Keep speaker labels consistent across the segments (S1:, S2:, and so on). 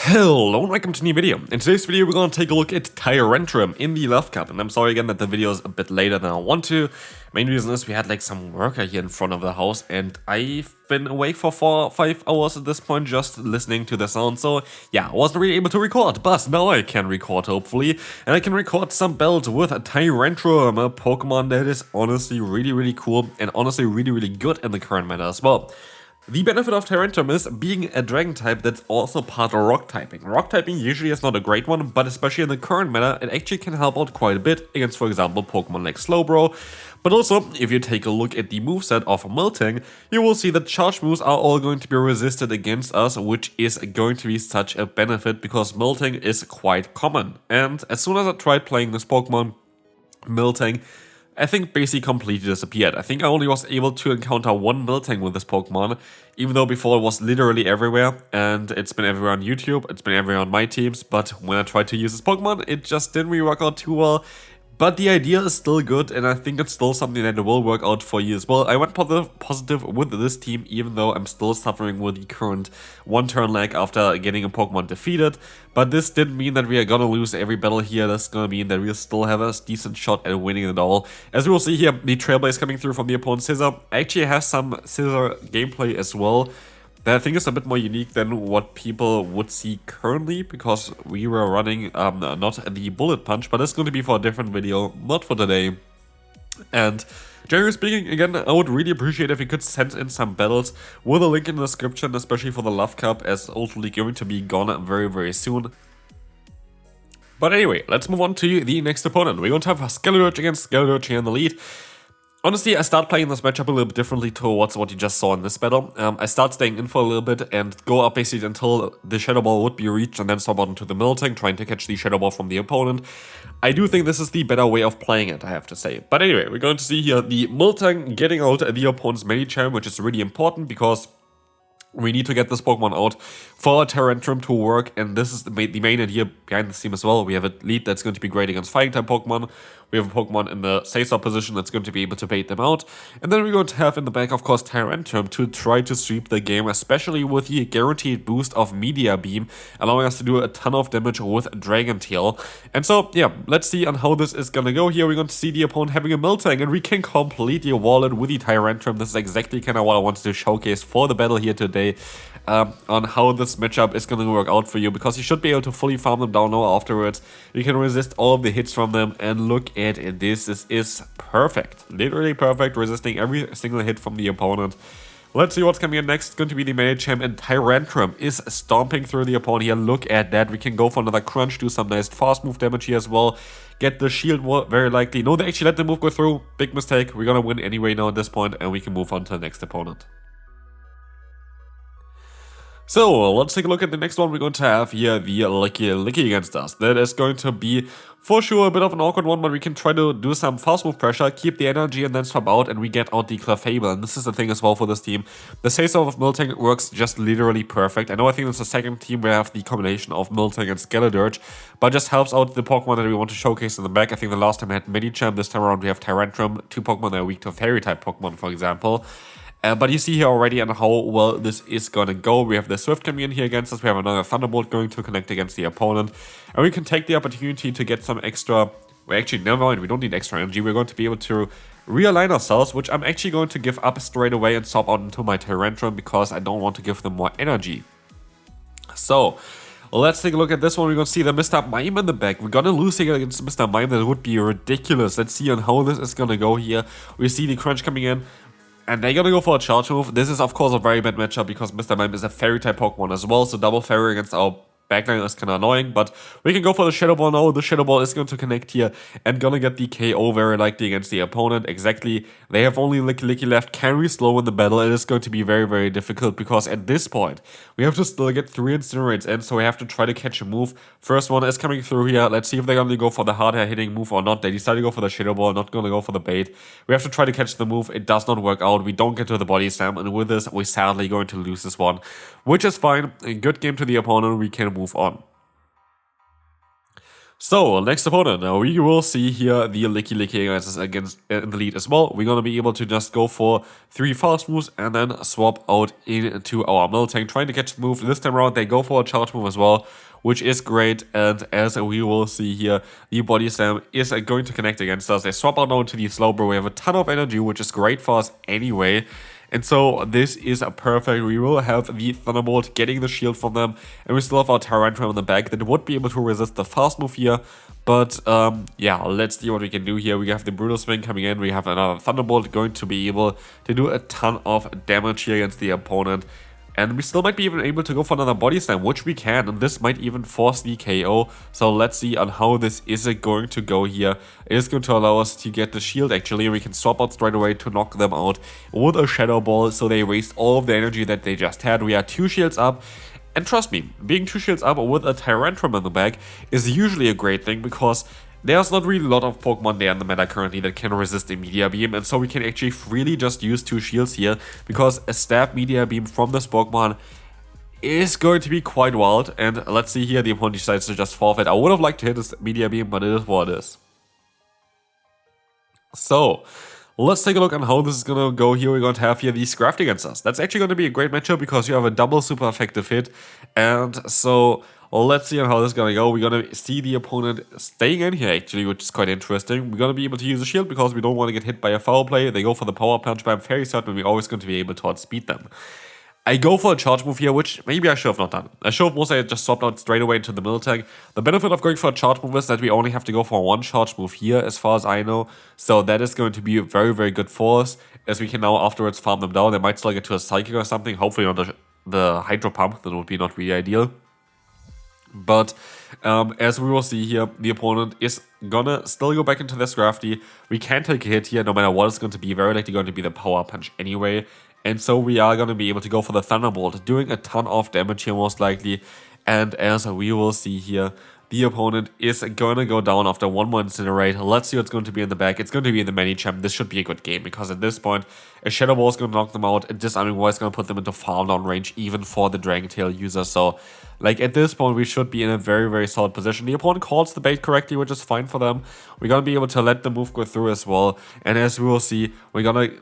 S1: Hello and welcome to a new video. In today's video we're going to take a look at Tyrantrum in the Love Cup, and I'm sorry again that the video is a bit later than I want to. Main reason is we had like some worker here in front of the house and I've been awake for 4 or 5 hours at this point just listening to the sound, so yeah, I wasn't really able to record, but now I can record hopefully, and I can record some builds with Tyrantrum, a Pokemon that is honestly really cool and honestly really good in the current meta as well. The benefit of Tyrantrum is being a dragon type that's also part of rock typing. Rock typing usually is not a great one, but especially in the current meta, it actually can help out quite a bit against, for example, Pokemon like Slowbro. But also, if you take a look at the moveset of MILTANK, you will see that charge moves are all going to be resisted against us, which is going to be such a benefit because MILTANK is quite common. And as soon as I tried playing this Pokemon, MILTANK, I think basically completely disappeared. I think I only was able to encounter one MILTANK with this Pokemon, even though before it was literally everywhere, and it's been everywhere on YouTube, it's been everywhere on my teams, but when I tried to use this Pokemon, it just didn't really work out too well. But the idea is still good, and I think it's still something that will work out for you as well. I went positive with this team, even though I'm still suffering with the current one-turn lag after getting a Pokemon defeated. But this didn't mean that we are gonna lose every battle here. That's gonna mean that we'll still have a decent shot at winning it all. As we will see here, the Trailblaze coming through from the opponent's Scissor actually has some Scissor gameplay as well, that I think is a bit more unique than what people would see currently, because we were running not the Bullet Punch, but it's going to be for a different video, not for today. And generally speaking, again, I would really appreciate if you could send in some battles with a link in the description, especially for the Love Cup, as ultimately going to be gone very soon. But anyway, let's move on to the next opponent. We're going to have Skeledirge against Skeledirge here in the lead. Honestly, I start playing this matchup a little bit differently towards what you just saw in this battle. I start staying in for a little bit and go up basically until the Shadow Ball would be reached and then swap out into the MILTANK, trying to catch the Shadow Ball from the opponent. I do think this is the better way of playing it, I have to say. But anyway, we're going to see here the MILTANK getting out the opponent's Medicham, which is really important because we need to get this Pokemon out for a Tyrantrum to work, and this is the main idea behind the team as well. We have a lead that's going to be great against Fighting-type Pokemon. We have a Pokemon in the Scissor position that's going to be able to bait them out. And then we're going to have in the back, of course, Tyrantrum to try to sweep the game, especially with the guaranteed boost of Media Beam, allowing us to do a ton of damage with Dragon Tail. And so, yeah, let's see on how this is going to go here. We're going to see the opponent having a MILTANK, and we can completely wall it with the Tyrantrum. This is exactly kind of what I wanted to showcase for the battle here today. On how this matchup is going to work out for you, because you should be able to fully farm them down now afterwards. You can resist all of the hits from them, and look at this. This is perfect. Literally perfect, resisting every single hit from the opponent. Let's see what's coming in next. It's going to be the Medicham, and Tyrantrum is stomping through the opponent here. Look at that. We can go for another crunch, do some nice fast move damage here as well. Get the shield very likely. No, they actually let the move go through. Big mistake. We're going to win anyway now at this point, and we can move on to the next opponent. So, let's take a look at the next one. We're going to have here the Licky against us. That is going to be, for sure, a bit of an awkward one, but we can try to do some fast move pressure, keep the energy, and then swap out, and we get out the Clefable. And this is the thing as well for this team. The Scissor of MILTANK works just literally perfect. I know I think it's the second team where I have the combination of MILTANK and Skeledirge, but just helps out the Pokemon that we want to showcase in the back. I think the last time I had Medicham, this time around we have Tyrantrum, 2 Pokemon that are weak to Fairy-type Pokemon, for example. But you see here already on how well this is going to go. We have the Swift coming in here against us. We have another Thunderbolt going to connect against the opponent. And we can take the opportunity to get some extra... Well, actually, never mind. We don't need extra energy. We're going to be able to realign ourselves, which I'm actually going to give up straight away and swap out into my Tyrantrum because I don't want to give them more energy. So, let's take a look at this one. We're going to see the Mr. Mime in the back. We're going to lose here against Mr. Mime. That would be ridiculous. Let's see on how this is going to go here. We see the Crunch coming in. And they're gonna go for a charge move. This is, of course, a very bad matchup because Mr. Mime is a Fairy-type Pokemon as well. So double Fairy against our backline is kind of annoying, but we can go for the Shadow Ball now. The Shadow Ball is going to connect here and gonna get the KO very likely against the opponent. Exactly. They have only Licky left. Can we slow in the battle? It is going to be very difficult because at this point, we have to still get 3 Incinerates in, so we have to try to catch a move. First one is coming through here. Let's see if they're gonna go for the hard hitting move or not. They decided to go for the Shadow Ball, not gonna go for the bait. We have to try to catch the move. It does not work out. We don't get to the body slam, and with this, we're sadly going to lose this one, which is fine. A good game to the opponent. We can move on. So, next opponent, now we will see here the LilyKatchum against in the lead as well. We're going to be able to just go for 3 fast moves and then swap out into our MILTANK, trying to catch the move. This time around, they go for a charge move as well, which is great. And as we will see here, the body slam is going to connect against us. They swap out now into the slow bro. We have a ton of energy, which is great for us anyway. And so this is a perfect. We will have the Thunderbolt getting the shield from them, and we still have our Tyrantrum in the back that would be able to resist the fast move here. But yeah, let's see what we can do here. We have the Brutal Swing coming in. We have another Thunderbolt going to be able to do a ton of damage here against the opponent. And we still might be even able to go for another body slam, which we can, and this might even force the KO. So let's see on how this is going to go here. It is going to allow us to get the shield actually, and we can swap out straight away to knock them out with a Shadow Ball, so they waste all of the energy that they just had. We are 2 shields up. And trust me, being 2 shields up with a Tyrantrum in the back is usually a great thing, because there's not really a lot of Pokemon there in the meta currently that can resist a Media Beam, and so we can actually freely just use 2 shields here, because a Stab Media Beam from this Pokemon is going to be quite wild. And let's see here, the opponent decides to just forfeit. I would have liked to hit this Media Beam, but it is what it is. So, let's take a look on how this is going to go here. We're going to have here the Scraft against us. That's actually going to be a great matchup because you have a double super effective hit. And so, let's see on how this is going to go. We're going to see the opponent staying in here actually, which is quite interesting. We're going to be able to use a shield because we don't want to get hit by a foul play. They go for the Power Punch, but I'm very certain we're always going to be able to outspeed them. I go for a charge move here, which maybe I should have not done. I should have mostly just swapped out straight away into the MILTANK. The benefit of going for a charge move is that we only have to go for 1 charge move here, as far as I know. So that is going to be very, very good for us, as we can now afterwards farm them down. They might still get to a Psychic or something, hopefully not the Hydro Pump. That would be not really ideal. But as we will see here, the opponent is gonna still go back into the Scrafty. We can take a hit here, no matter what it's going to be. Very likely going to be the Power Punch anyway. And so we are going to be able to go for the Thunderbolt, doing a ton of damage here most likely. And as we will see here, the opponent is going to go down after 1 more Incinerate. Let's see what's going to be in the back. It's going to be in the Medicham. This should be a good game, because at this point, a Shadow Ball is going to knock them out. A Disarming Voice is going to put them into farm down range, even for the Dragon Tail user. So, like, at this point, we should be in a very, very solid position. The opponent calls the bait correctly, which is fine for them. We're going to be able to let the move go through as well. And as we will see, we're going to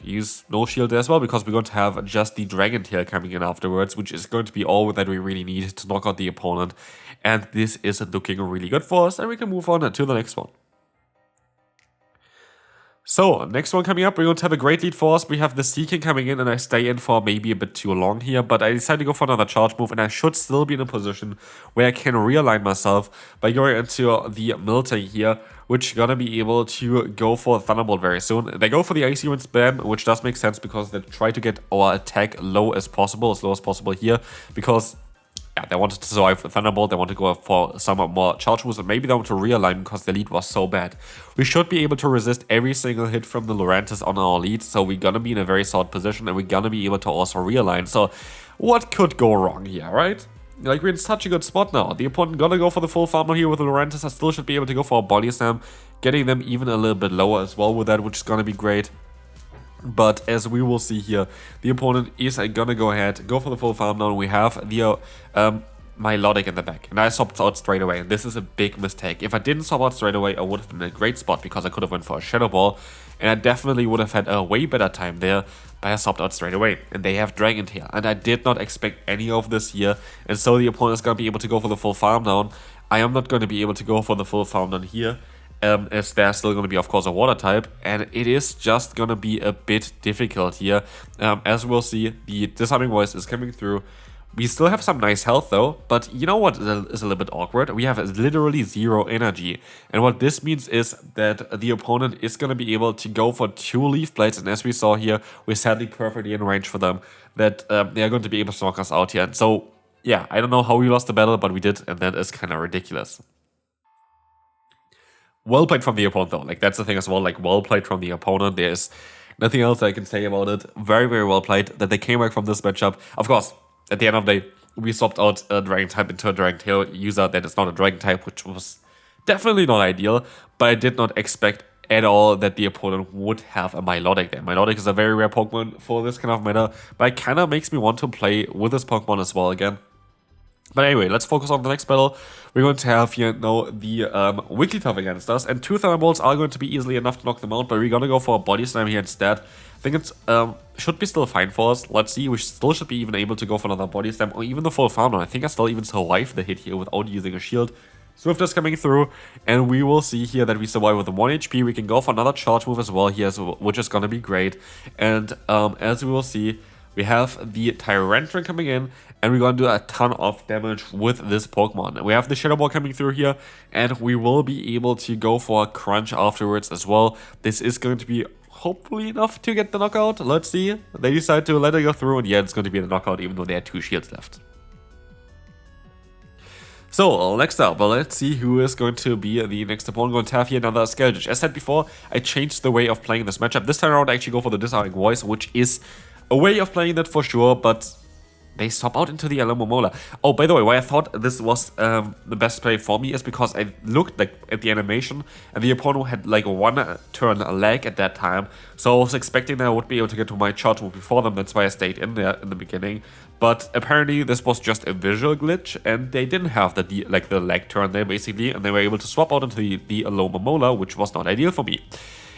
S1: use no shield as well, because we're going to have just the Dragon Tail coming in afterwards, which is going to be all that we really need to knock out the opponent. And this is looking really good for us, and we can move on to the next one. So, next one coming up, we're going to have a great lead for us. We have the Seeking coming in, and I stay in for maybe a bit too long here, but I decided to go for another charge move, and I should still be in a position where I can realign myself by going into the MILTANK here, which gonna be able to go for Thunderbolt very soon. They go for the Icy Wind spam, which does make sense because they try to get our attack low as possible here, because they wanted to survive with Thunderbolt. They want to go for some more charge moves, and maybe they want to realign because the lead was so bad. We should be able to resist every single hit from the Lurantis on our lead, so we're gonna be in a very solid position, and we're gonna be able to also realign. So what could go wrong here, right? Like, we're in such a good spot now. The opponent gonna go for the full farmer here with the Lurantis. I still should be able to go for a Body Slam, getting them even a little bit lower as well with that, which is gonna be great. But as we will see here, the opponent is gonna go ahead, go for the full farm down. We have the Milotic in the back, and I swapped out straight away, and this is a big mistake. If I didn't swap out straight away, I would have been in a great spot, because I could have went for a Shadow Ball, and I definitely would have had a way better time there, but I swapped out straight away. And they have Dragon Tail, and I did not expect any of this here, and so the opponent is gonna be able to go for the full farm down. I am not going to be able to go for the full farm down here, as there's still going to be, of course, a water type, and it is just going to be a bit difficult here. As we'll see, the Disarming Voice is coming through. We still have some nice health though, but you know what is a little bit awkward? We have literally 0 energy, and what this means is that the opponent is going to be able to go for 2 Leaf Blades, and as we saw here, we're sadly perfectly in range for them, that they are going to be able to knock us out here. And so, yeah, I don't know how we lost the battle, but we did, and that is kind of ridiculous. Well played from the opponent though, like, that's the thing as well, like, well played from the opponent. There's nothing else I can say about it. Very, very well played that they came back from this matchup. Of course, at the end of the day, we swapped out a Dragon type into a Dragon Tail user that is not a Dragon type, which was definitely not ideal, but I did not expect at all that the opponent would have a Milotic there. Milotic is a very rare Pokemon for this kind of meta, but it kind of makes me want to play with this Pokemon as well again. But anyway, let's focus on the next battle. We're going to have here now the Wigglytuff against us, and 2 Thunderbolts are going to be easily enough to knock them out, but we're gonna go for a Body Slam here instead. I think it's should be still fine for us. Let's see, we still should be even able to go for another Body Slam, or even the full Farm Down. I think I still even survive the hit here without using a shield. Swift is coming through, and we will see here that we survive with 1 HP. We can go for another charge move as well here, which is gonna be great. And as we will see, we have the Tyrantrum coming in, and we're going to do a ton of damage with this Pokemon. We have the Shadow Ball coming through here, and we will be able to go for a Crunch afterwards as well. This is going to be hopefully enough to get the knockout. Let's see. They decide to let it go through, and yeah, it's going to be the knockout even though they had 2 shields left. So, next up, let's see who is going to be the next opponent. Going to have here another Skeldritch. As said before, I changed the way of playing this matchup. This time around, I actually go for the Disarming Voice, which is a way of playing that for sure, but they swap out into the Alomomola. Oh, by the way, why I thought this was the best play for me is because I looked like at the animation, and the opponent had like 1 turn lag at that time, so I was expecting that I would be able to get to my charge move before them. That's why I stayed in there in the beginning. But apparently this was just a visual glitch, and they didn't have the lag turn there basically, and they were able to swap out into the Alomomola, which was not ideal for me.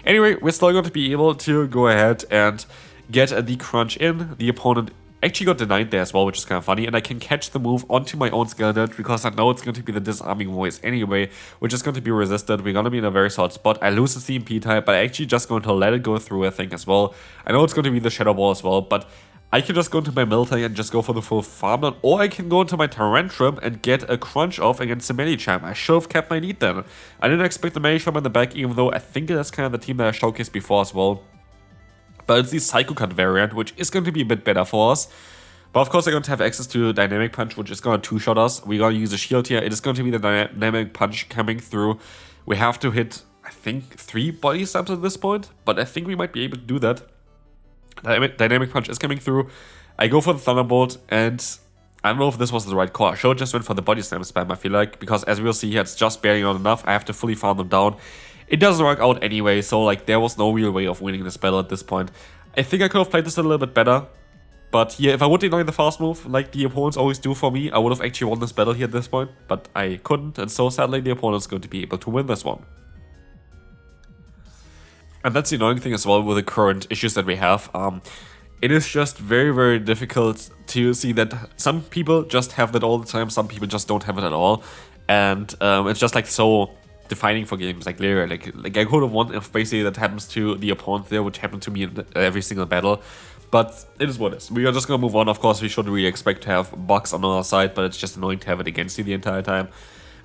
S1: Anyway, we're still going to be able to go ahead and get the Crunch in. The opponent actually got denied there as well, which is kind of funny, and I can catch the move onto my own Skeldritch because I know it's going to be the Disarming Voice anyway, which is going to be resisted. We're going to be in a very solid spot. I lose the CMP type, but I actually just going to let it go through, I think, as well. I know it's going to be the Shadow Ball as well, but I can just go into my Miltank and just go for the full Farm Down, or I can go into my Tyrantrum and get a Crunch off against the Medicham. I should have kept my lead then. I didn't expect the Medicham in the back, even though I think that's kind of the team that I showcased before as well. But it's the Psycho Cut variant, which is going to be a bit better for us. But of course, they're going to have access to Dynamic Punch, which is going to 2-shot us. We're going to use a shield here. It is going to be the Dynamic Punch coming through. We have to hit, I think, 3 Body Slams at this point, but I think we might be able to do that. Dynamic Punch is coming through. I go for the Thunderbolt, and I don't know if this was the right call. I should have just went for the Body Slam spam, I feel like, because as we'll see here, it's just barely not enough. I have to fully farm them down. It doesn't work out anyway, so like there was no real way of winning this battle at this point. I think I could have played this a little bit better, but here, if I would deny the fast move, like the opponents always do for me, I would have actually won this battle here at this point, but I couldn't, and so sadly the opponent's going to be able to win this one. And that's the annoying thing as well with the current issues that we have. It is just very, very difficult to see that some people just have that all the time, some people just don't have it at all, and it's just like so defining for games like literally like I could have won if basically that happens to the opponent there, which happened to me in every single battle. But it is what it is. We are just gonna move on. Of course, we shouldn't really expect to have bugs on our side, but it's just annoying to have it against you the entire time.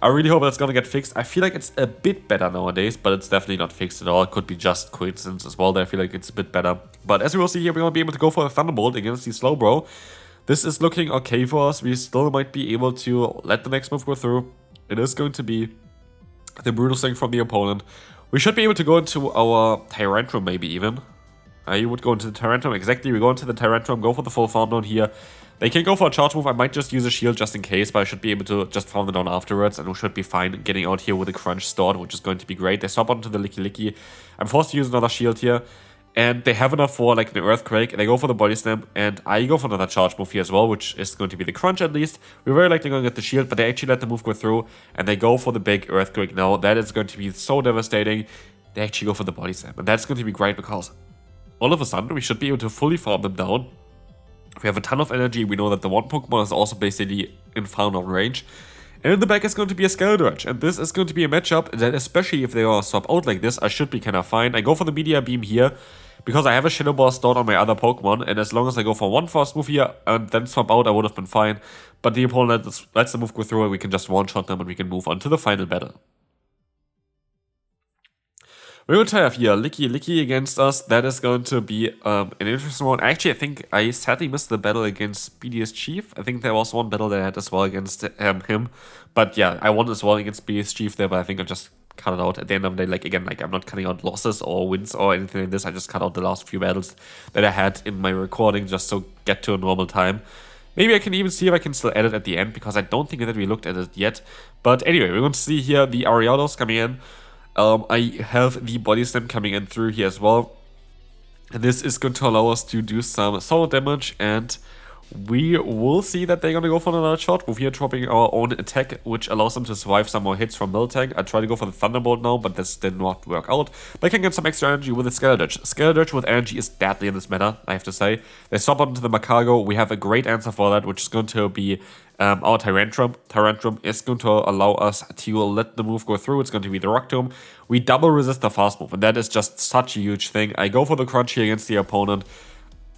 S1: I really hope that's gonna get fixed. I feel like it's a bit better nowadays, but it's definitely not fixed at all. It could be just coincidence as well that I feel like it's a bit better. But as we will see here, we're gonna be able to go for a Thunderbolt against the Slowbro. This is looking okay for us. We still might be able to let the next move go through. It is going to be the Brutal Sting from the opponent. We should be able to go into our Tyrantrum maybe even. You would go into the Tyrantrum, exactly. We go into the Tyrantrum, go for the full farm down here. They can go for a charge move. I might just use a shield just in case, but I should be able to just farm them down afterwards, and we should be fine getting out here with a Crunch stored, which is going to be great. They swap onto the Licky. I'm forced to use another shield here, and they have enough for like an Earthquake. They go for the Body Slam, and I go for another charge move here as well, which is going to be the Crunch at least. We're very likely going to get the shield, but they actually let the move go through, and they go for the big Earthquake now. That is going to be so devastating. They actually go for the Body Slam, and that's going to be great because all of a sudden we should be able to fully farm them down. We have a ton of energy. We know that the one Pokemon is also basically in farm down range. And in the back is going to be a Skeldritch. And this is going to be a matchup that, especially if they are swap out like this, I should be kind of fine. I go for the Meteor Beam here because I have a Shadow Ball stored on my other Pokemon. And as long as I go for one fast move here and then swap out, I would have been fine. But the opponent lets the move go through and we can just one-shot them and we can move on to the final battle. We're going to have here Licky against us. That is going to be an interesting one. Actually, I think I sadly missed the battle against BDS Chief. I think there was one battle that I had as well against him. But yeah, I won as well against BDS Chief there, but I think I just cut it out at the end of the day. Like, again, like I'm not cutting out losses or wins or anything like this. I just cut out the last few battles that I had in my recording just to get to a normal time. Maybe I can even see if I can still edit at the end because I don't think that we looked at it yet. But anyway, we're going to see here the Ariados coming in. I have the Body Slam coming in through here as well. And this is going to allow us to do some solo damage. And We will see that they're gonna go for another shot. We're here dropping our own attack, which allows them to survive some more hits from MILTANK. I tried to go for the Thunderbolt now, but this did not work out. But I can get some extra energy with the Skeledirge. Skeledirge with energy is deadly in this meta, I have to say. They swap onto the Macargo. We have a great answer for that, which is going to be our Tyrantrum. Tyrantrum is going to allow us to let the move go through. It's going to be the Rock Tomb. We double resist the fast move, and that is just such a huge thing. I go for the crunch here against the opponent.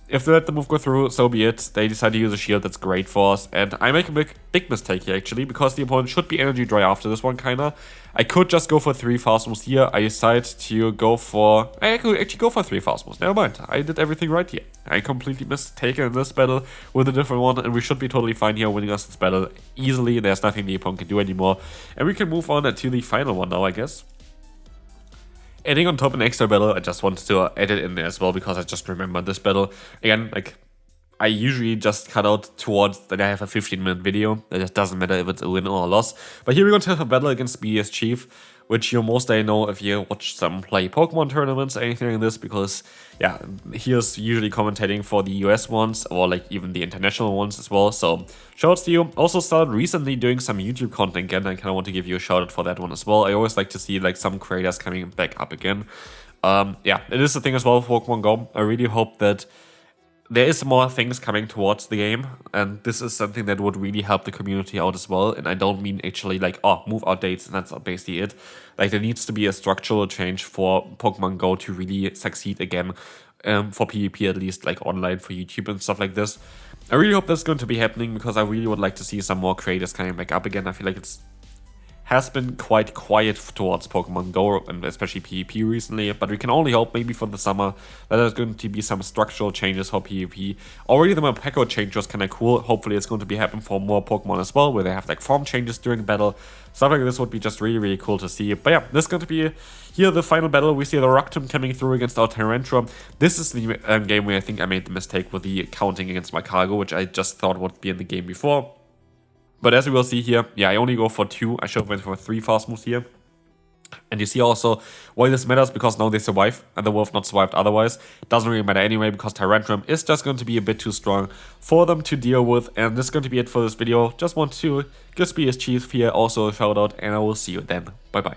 S1: If they let the move go through, so be it. They decide to use a shield, that's great for us. And I make a big mistake here, actually, because the opponent should be energy dry after this one, kinda. I could just go for 3 fast moves here. I decide to go for... I could actually go for 3 fast moves. Never mind. I did everything right here. I completely mistaken in this battle with a different one, and we should be totally fine here winning us this battle easily. There's nothing the opponent can do anymore. And we can move on to the final one now, I guess. Adding on top an extra battle, I just wanted to add it in there as well because I just remembered this battle. Again, like, I usually just cut out towards that I have a 15-minute video. It just doesn't matter if it's a win or a loss. But here we're going to have a battle against BDS Chief, which you most know if you watch some play Pokemon tournaments or anything like this, because yeah, he is usually commentating for the US ones or like even the international ones as well. So shoutouts to you. Also started recently doing some YouTube content again. I kind of want to give you a shout out for that one as well. I always like to see like some creators coming back up again. Yeah, it is a thing as well for Pokemon Go. I really hope that there is more things coming towards the game, and this is something that would really help the community out as well. And I don't mean actually like, oh, move updates and that's basically it. Like, there needs to be a structural change for Pokemon Go to really succeed again, for PvP at least, like online for YouTube and stuff like this. I really hope that's going to be happening because I really would like to see some more creators coming back up again. I feel like it's has been quite quiet towards Pokemon Go and especially PvP recently, but we can only hope maybe for the summer that there's going to be some structural changes for PvP. Already the Mapeco change was kind of cool. Hopefully it's going to be happening for more Pokemon as well, where they have like form changes during battle. Stuff like this would be just really, really cool to see. But yeah, this is going to be here the final battle. We see the Rock Tomb coming through against our Tyrantrum. This is the game where I think I made the mistake with the counting against my cargo, which I just thought would be in the game before. But as we will see here, yeah, I only go for 2. I should have went for 3 fast moves here. And you see also why this matters, because now they survive and they would have not survived otherwise. It doesn't really matter anyway, because Tyrantrum is just going to be a bit too strong for them to deal with. And this is going to be it for this video. Just want to give BDS Chief here also a shout out, and I will see you then. Bye bye.